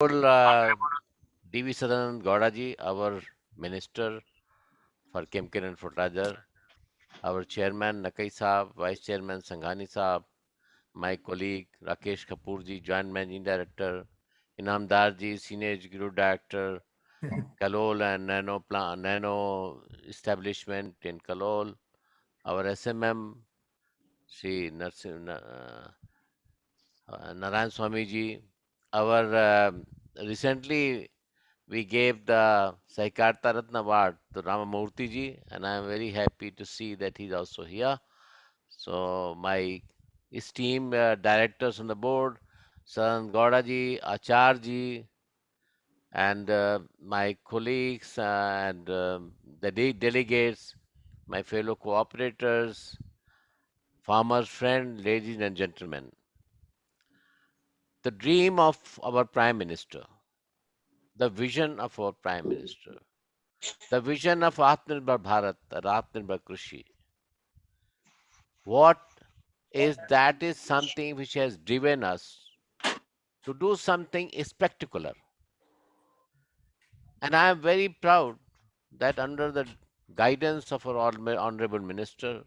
D.V. Sadanand Gowdaji, our Minister for Chemical and Fertilizer, our Chairman Nakai Saab, Vice Chairman Sanghani Saab, my colleague Rakesh Kapoor ji, Joint Managing Director, Inamdar ji, Senior Executive Director, Kalol and Nano Establishment in Kalol, our SMM, Sri Narayan Swami ji, our recently we gave the Saikarta Ratna Award to Ramamurthy ji, and I am very happy to see that he's also here. So my esteemed directors on the board, Saran Gowda ji, Achar ji, and my colleagues and the delegates, my fellow cooperators, farmers' friend, ladies and gentlemen. The dream of our Prime Minister, the vision of our Prime Minister, the vision of Atmanirbhar Bharat, or Atmanirbhar Krishi. What is that is something which has driven us to do something spectacular. And I am very proud that under the guidance of our Honorable Minister,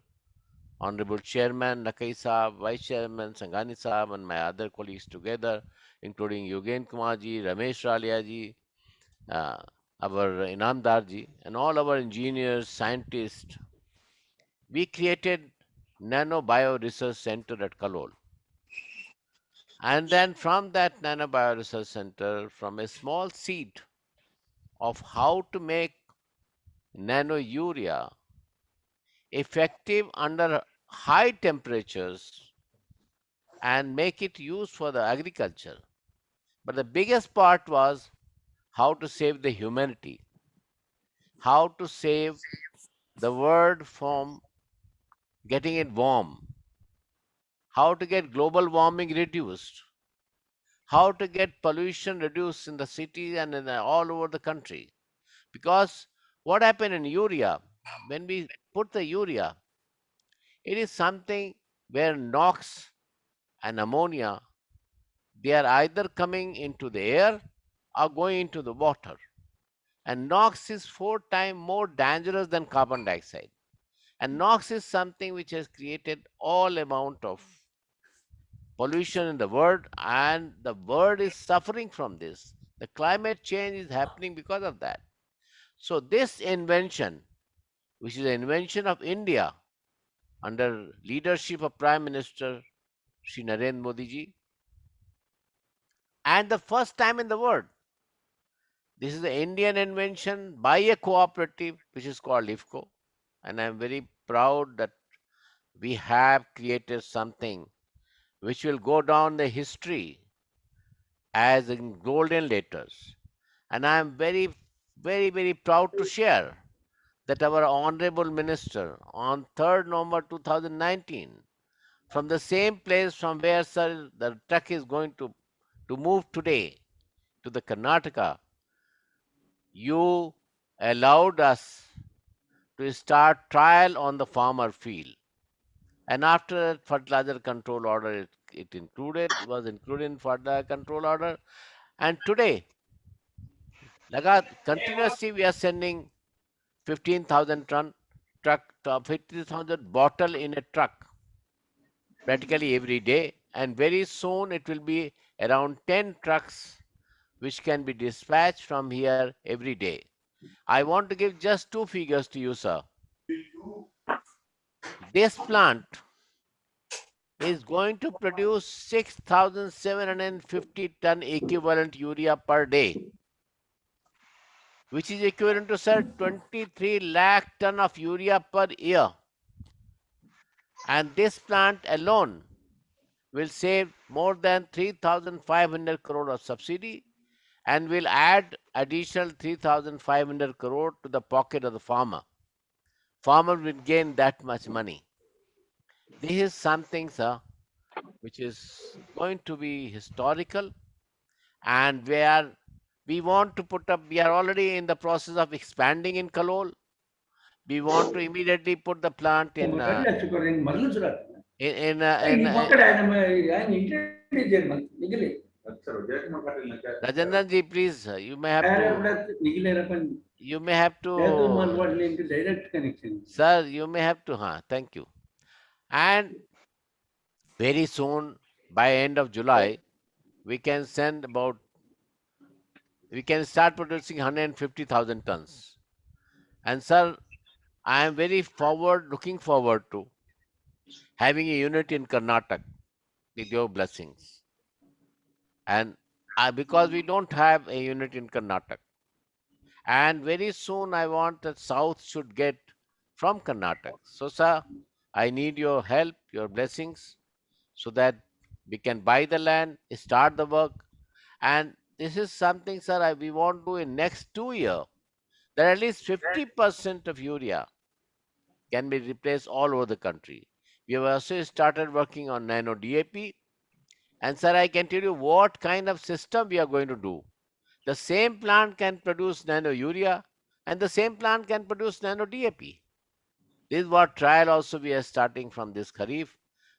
Honorable Chairman Nakai Saab, Vice Chairman Sanghani Saab, and my other colleagues together, including Yogen Kumar ji, Ramesh Ralia ji, uh, our Inamdar ji, and all our engineers, scientists, we created Nano Bio Research Center at Kalol. And then from that Nano Bio Research Center, from a small seed of how to make nano urea effective under high temperatures and make it used for the agriculture. But the biggest part was how to save the humanity, how to save the world from getting it warm, how to get global warming reduced, how to get pollution reduced in the city and all over the country. Because what happened in urea, when we put the urea, it is something where NOx and ammonia, they are either coming into the air or going into the water. And NOx is 4 times more dangerous than carbon dioxide. And NOx is something which has created all amount of pollution in the world, and the world is suffering from this. The climate change is happening because of that. So this invention, which is an invention of India under leadership of Prime Minister Shri Narendra Modi ji, and the first time in the world, this is the Indian invention by a cooperative which is called IFCO, and I am very proud that we have created something which will go down the history as in golden letters. And I am very, very, very proud to share that our Honorable Minister on 3rd November 2019, from the same place from where sir, the truck is going to move today to the Karnataka, you allowed us to start trial on the farmer field. And after that fertilizer control order, it was included in fertilizer control order. And today, continuously we are sending 15,000 ton truck, 50,000 bottle in a truck practically every day. And very soon it will be around 10 trucks which can be dispatched from here every day. I want to give just two figures to you, sir. This plant is going to produce 6,750 ton equivalent urea per day, which is equivalent to, sir, 23 lakh ton of urea per year. And this plant alone will save more than 3,500 crore of subsidy and will add additional 3,500 crore to the pocket of the farmer. Farmer will gain that much money. This is something, sir, which is going to be historical, and where we want to put up, we are already in the process of expanding in Kalol. We want to immediately put the plant in Rajendran ji, please, you may have to, sir, you may have to, thank you. And very soon, by end of July, we can send about, we can start producing 150,000 tons. And sir, I am looking forward to having a unit in Karnataka with your blessings. And because we don't have a unit in Karnataka, and very soon I want that South should get from Karnataka. So, sir, I need your help, your blessings, so that we can buy the land, start the work, and this is something, sir, we want to do in next 2 years. That at least 50% of urea can be replaced all over the country. We have also started working on nano DAP. And sir, I can tell you what kind of system we are going to do. The same plant can produce nano urea and the same plant can produce nano DAP. This is what trial also we are starting from this Kharif.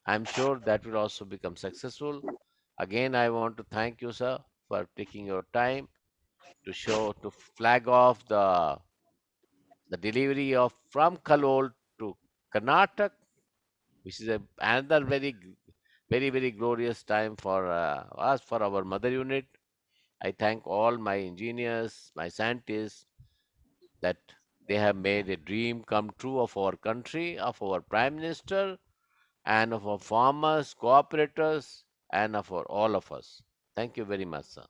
I'm sure that will also become successful. Again, I want to thank you, sir, for taking your time to flag off the delivery of from Kalol to Karnataka, which is another very glorious time for us, for our mother unit. I thank all my engineers, my scientists, that they have made a dream come true of our country, of our prime minister, and of our farmers, cooperators, and of all of us. Thank you very much, sir.